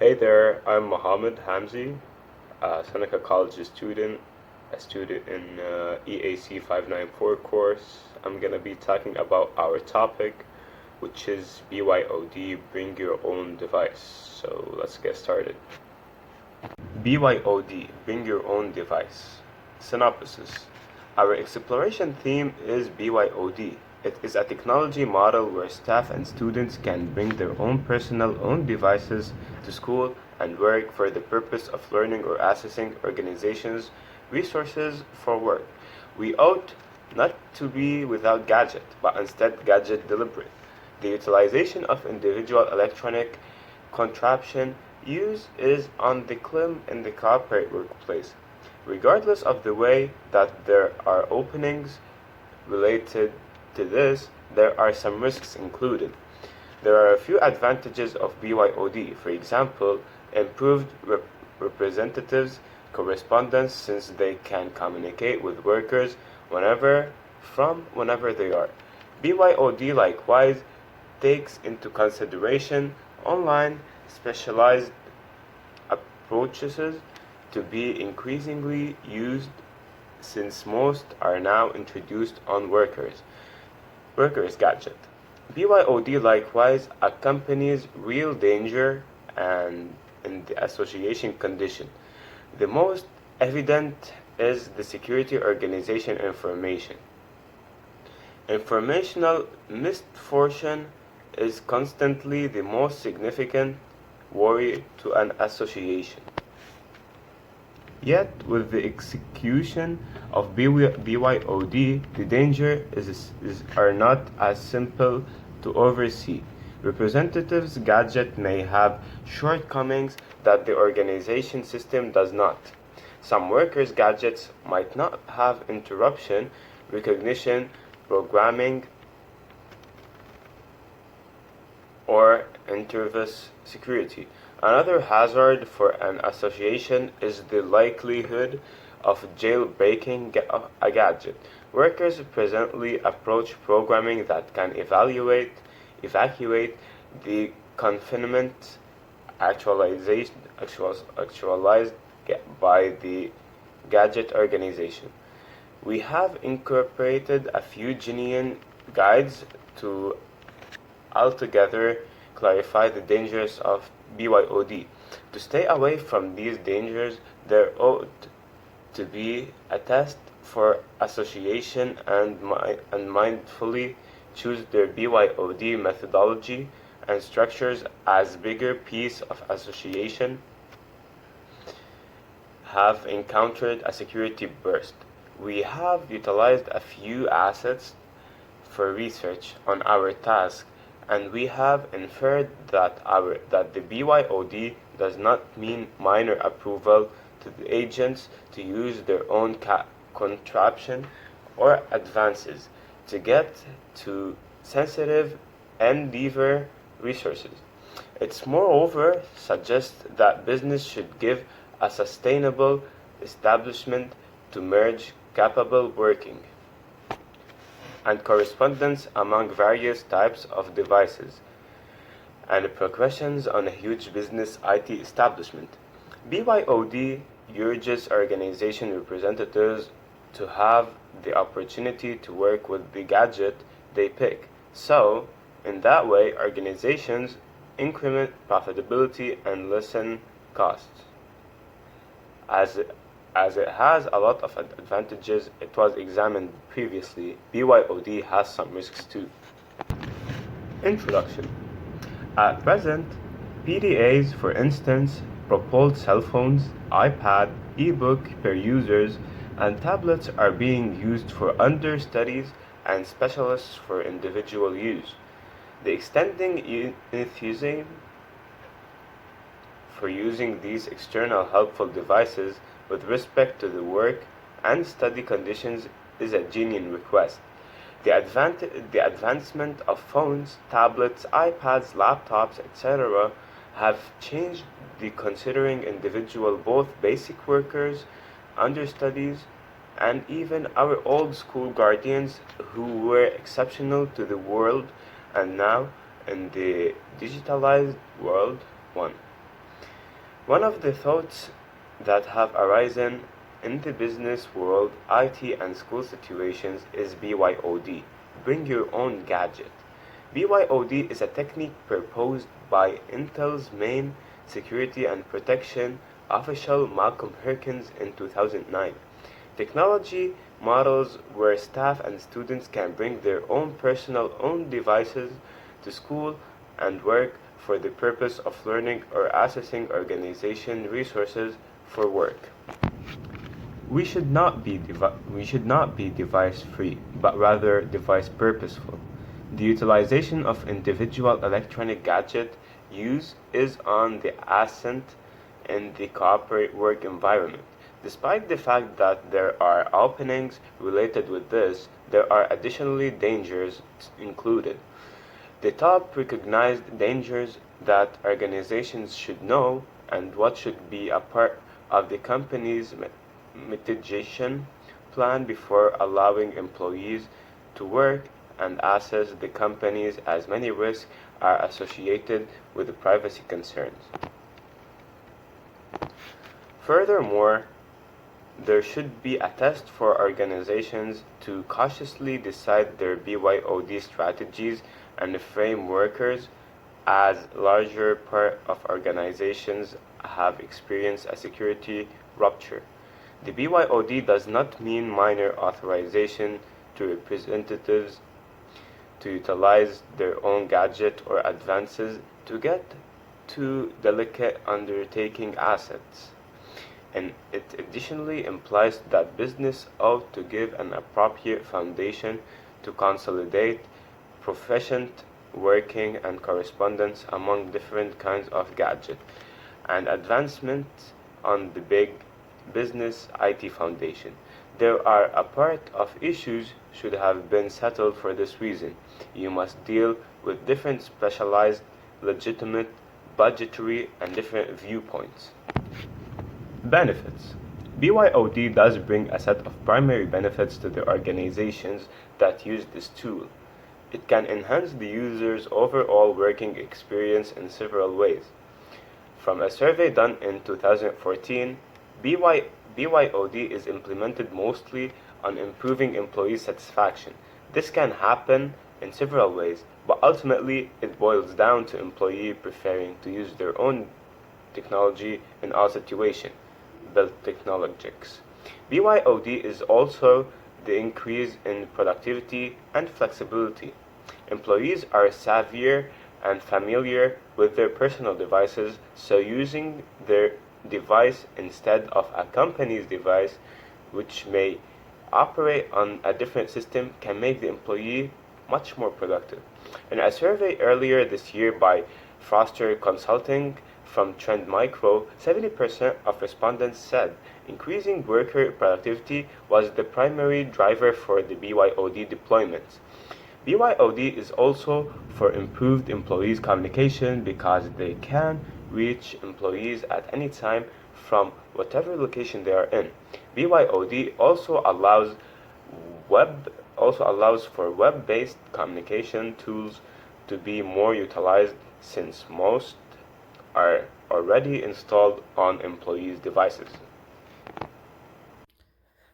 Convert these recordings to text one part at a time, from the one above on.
Hey there, I'm Mohammed Hamzi, a Seneca College student, a student in EAC 594 course. I'm gonna be talking about our topic, which is BYOD, bring your own device. So let's get started. BYOD, bring your own device. Synopsis. Our exploration theme is BYOD. It is a technology model where staff and students can bring their own personal own devices to school and work for the purpose of learning or accessing organizations' resources for work. We ought not to be without gadget, but instead gadget deliberate. The utilization of individual electronic contraption use is on the climb in the corporate workplace. Regardless of the way that there are openings related to this, there are some risks included. There are a few advantages of BYOD, for example, improved representatives correspondence since they can communicate with workers whenever they are. BYOD likewise takes into consideration online specialized approaches to be increasingly used since most are now introduced on workers gadget. BYOD likewise accompanies real danger and in the association condition. The most evident is the security organization information. Informational misfortune is constantly the most significant worry to an association. Yet, with the execution of BYOD, the danger are not as simple to oversee. Representatives' gadget may have shortcomings that the organization system does not. Some workers' gadgets might not have interruption recognition, programming, or interface security. Another hazard for an association is the likelihood of jailbreaking a gadget. Workers presently approach programming that can evacuate the confinement actualized by the gadget organization. We have incorporated a few genuine guides to altogether clarify the dangers of BYOD. To stay away from these dangers, there ought to be a test for association and mindfully choose their BYOD methodology and structures as bigger piece of association have encountered a security burst. We have utilized a few assets for research on our task, and we have inferred that the BYOD does not mean minor approval to the agents to use their own contraption or advances to get to sensitive endeavor resources. It moreover suggests that business should give a sustainable establishment to merge capable working and correspondence among various types of devices, and progressions on a huge business IT establishment. BYOD urges organization representatives to have the opportunity to work with the gadget they pick. So, in that way, organizations increment profitability and lessen costs. As it has a lot of advantages, it was examined previously. BYOD has some risks too. Introduction. At present, PDAs, for instance, propelled cell phones, iPad, e-book per users, and tablets are being used for understudies and specialists for individual use. The extending enthusiasm for using these external helpful devices with respect to the work and study conditions is a genuine request. The advancement of phones, tablets, iPads, laptops, etc. have changed the considering individual both basic workers, understudies, and even our old school guardians who were exceptional to the world and now in the digitalized world one. One of the thoughts that have arisen in the business world, IT, and school situations is BYOD. Bring your own gadget. BYOD is a technique proposed by Intel's main security and protection official Malcolm Herkins in 2009. Technology models where staff and students can bring their own personal own devices to school and work for the purpose of learning or accessing organization resources for work. We should not be device free, but rather device purposeful. The utilization of individual electronic gadget use is on the ascent in the corporate work environment. Despite the fact that there are openings related with this, there are additionally dangers included. The top recognized dangers that organizations should know and what should be a part of the company's mitigation plan before allowing employees to work and access the companies as many risks are associated with the privacy concerns. Furthermore, there should be a test for organizations to cautiously decide their BYOD strategies and frameworks as larger part of organizations have experienced a security rupture. The BYOD does not mean minor authorization to representatives to utilize their own gadget or advances to get to delicate undertaking assets. And it additionally implies that business ought to give an appropriate foundation to consolidate proficient working and correspondence among different kinds of gadget and advancements on the big business IT foundation. There are a part of issues should have been settled for this reason. You must deal with different specialized, legitimate, budgetary, and different viewpoints. Benefits. BYOD does bring a set of primary benefits to the organizations that use this tool. It can enhance the user's overall working experience in several ways. From a survey done in 2014, BYOD is implemented mostly on improving employee satisfaction. This can happen in several ways, but ultimately it boils down to employee preferring to use their own technology in all situations, built technologics. BYOD is also the increase in productivity and flexibility. Employees are savvier and familiar with their personal devices, so using their device instead of a company's device, which may operate on a different system, can make the employee much more productive. In a survey earlier this year by Foster Consulting from Trend Micro, 70% of respondents said increasing worker productivity was the primary driver for the BYOD deployments. BYOD is also for improved employees' communication because they can reach employees at any time from whatever location they are in. BYOD also allows for web-based communication tools to be more utilized since most are already installed on employees' devices.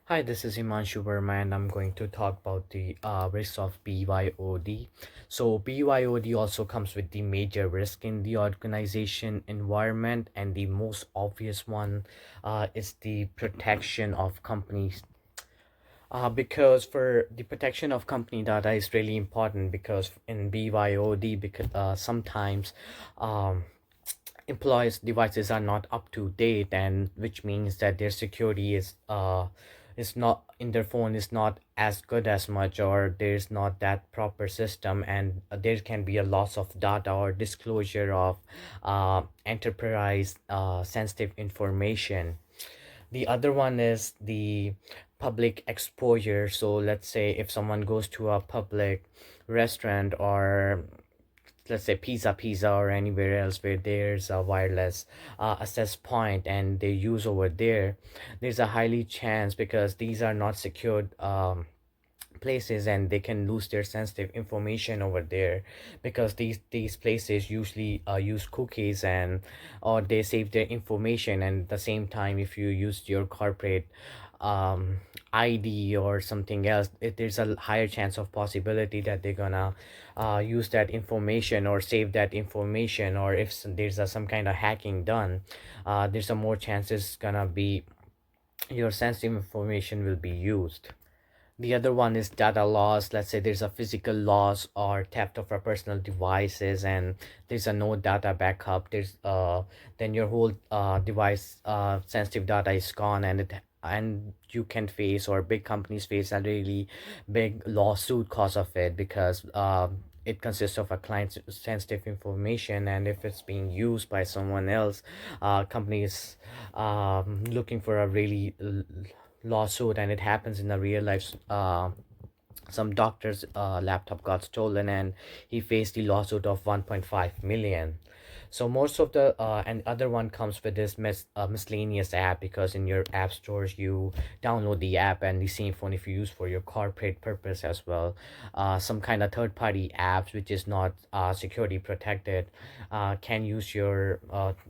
Hi, this is Himanshu Verma, and I'm going to talk about the risks of BYOD. So, BYOD also comes with the major risk in the organization environment, and the most obvious one is the protection of companies. Because for the protection of company data is really important because in BYOD, because sometimes um, employees devices are not up to date, and which means that their security is not in their phone is not as good as much, or there's not that proper system, and there can be a loss of data or disclosure of enterprise sensitive information. The other one is the public exposure. So let's say if someone goes to a public restaurant, or let's say pizza or anywhere else where there's a wireless access point and they use over there, there's a highly chance, because these are not secured places, and they can lose their sensitive information over there, because these places usually use cookies, and or they save their information. And at the same time, if you use your corporate um ID or something else, there's a higher chance of possibility that they're gonna use that information or save that information, or if there's some kind of hacking done, there's a more chances gonna be your sensitive information will be used. The other one is data loss. Let's say there's a physical loss or theft of our personal devices, and there's a no data backup. There's then your whole device sensitive data is gone, and you can face, or big companies face, a really big lawsuit cause of it, because it consists of a client's sensitive information, and if it's being used by someone else, companies looking for a really lawsuit, and it happens in a real life. Some doctor's laptop got stolen, and he faced the lawsuit of 1.5 million. So most of the and other one comes with this miscellaneous app, because in your app stores you download the app, and the same phone if you use for your corporate purpose as well. Some kind of third party apps which is not security protected can use your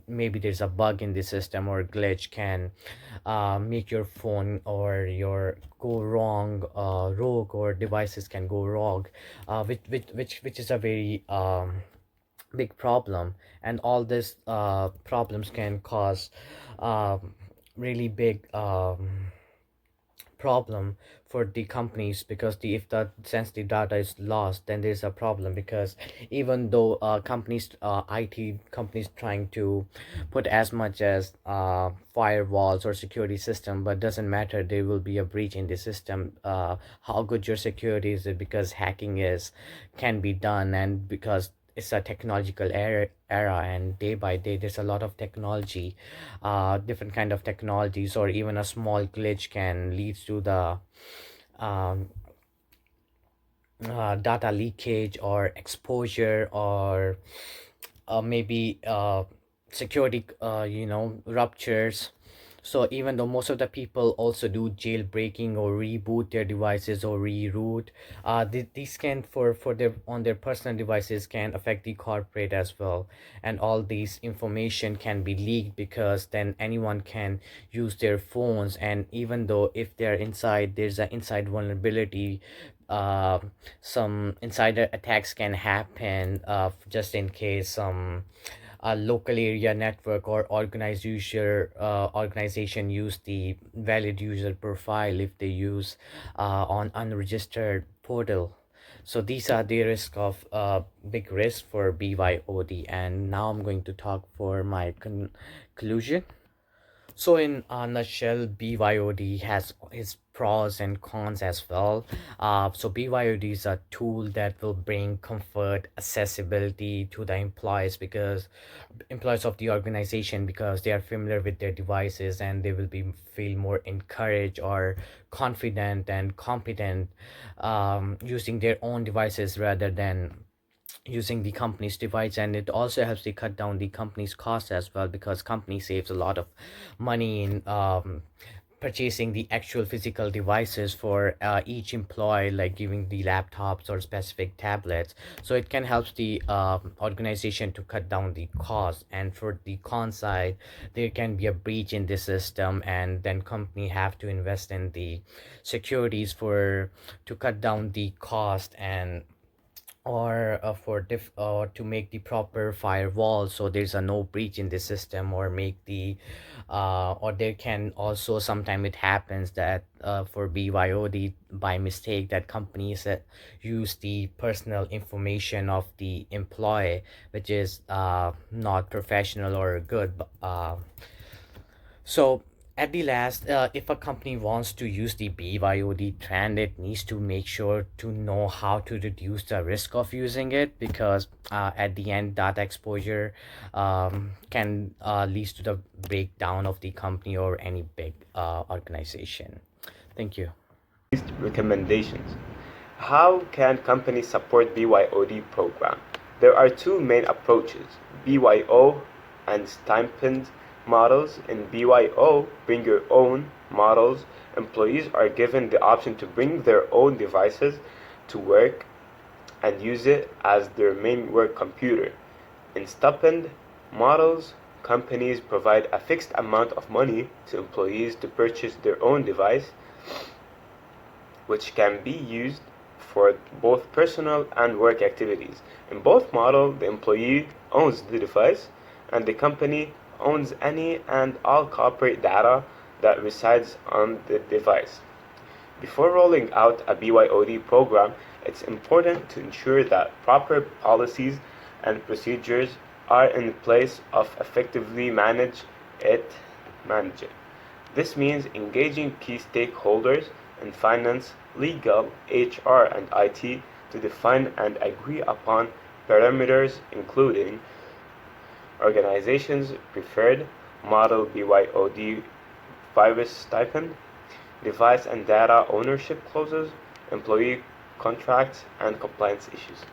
maybe there's a bug in the system or glitch, can make your phone or your go wrong, rogue, or devices can go wrong, which is a very big problem. And all these problems can cause really big problem for the companies, because if the sensitive data is lost, then there's a problem, because even though companies IT companies trying to put as much as firewalls or security system, but doesn't matter, there will be a breach in the system. How good your security is, because hacking is can be done, and because it's a technological era, and day by day there's a lot of technology, different kind of technologies, or even a small glitch can lead to the um, data leakage or exposure, or maybe security ruptures. So even though most of the people also do jailbreaking or reboot their devices or reroute, these can for their on their personal devices can affect the corporate as well, and all these information can be leaked, because then anyone can use their phones. And even though if they're inside, there's an inside vulnerability, uh, some insider attacks can happen, just in case some a local area network or organized user organization use the valid user profile if they use on unregistered portal. So these are the risk of big risk for BYOD. And now I'm going to talk for my conclusion. So in a nutshell, BYOD has its pros and cons as well. So BYOD is a tool that will bring comfort, accessibility to the employees, because employees of the organization, because they are familiar with their devices, and they will be feel more encouraged or confident and competent using their own devices rather than using the company's device. And it also helps to cut down the company's costs as well, because company saves a lot of money in purchasing the actual physical devices for each employee, like giving the laptops or specific tablets. So it can help the organization to cut down the cost. And for the con side, there can be a breach in the system, and then company have to invest in the securities for to cut down the cost, and or for or to make the proper firewall, so there's a no breach in the system, or make the or there can also sometime it happens that for BYOD by mistake, that companies use the personal information of the employee, which is not professional or good. So at the last, if a company wants to use the BYOD trend, it needs to make sure to know how to reduce the risk of using it, because at the end, data exposure can lead to the breakdown of the company or any big organization. Thank you. Recommendations. How can companies support BYOD program? There are two main approaches, BYO and stipend models. In BYO, bring your own models, employees are given the option to bring their own devices to work and use it as their main work computer. In stipend models, companies provide a fixed amount of money to employees to purchase their own device, which can be used for both personal and work activities. In both models, the employee owns the device, and the company owns any and all corporate data that resides on the device. Before rolling out a BYOD program, it's important to ensure that proper policies and procedures are in place of effectively manage it. This means engaging key stakeholders in finance, legal, HR, and IT to define and agree upon parameters including organizations' preferred model BYOD virus stipend, device and data ownership clauses, employee contracts, and compliance issues.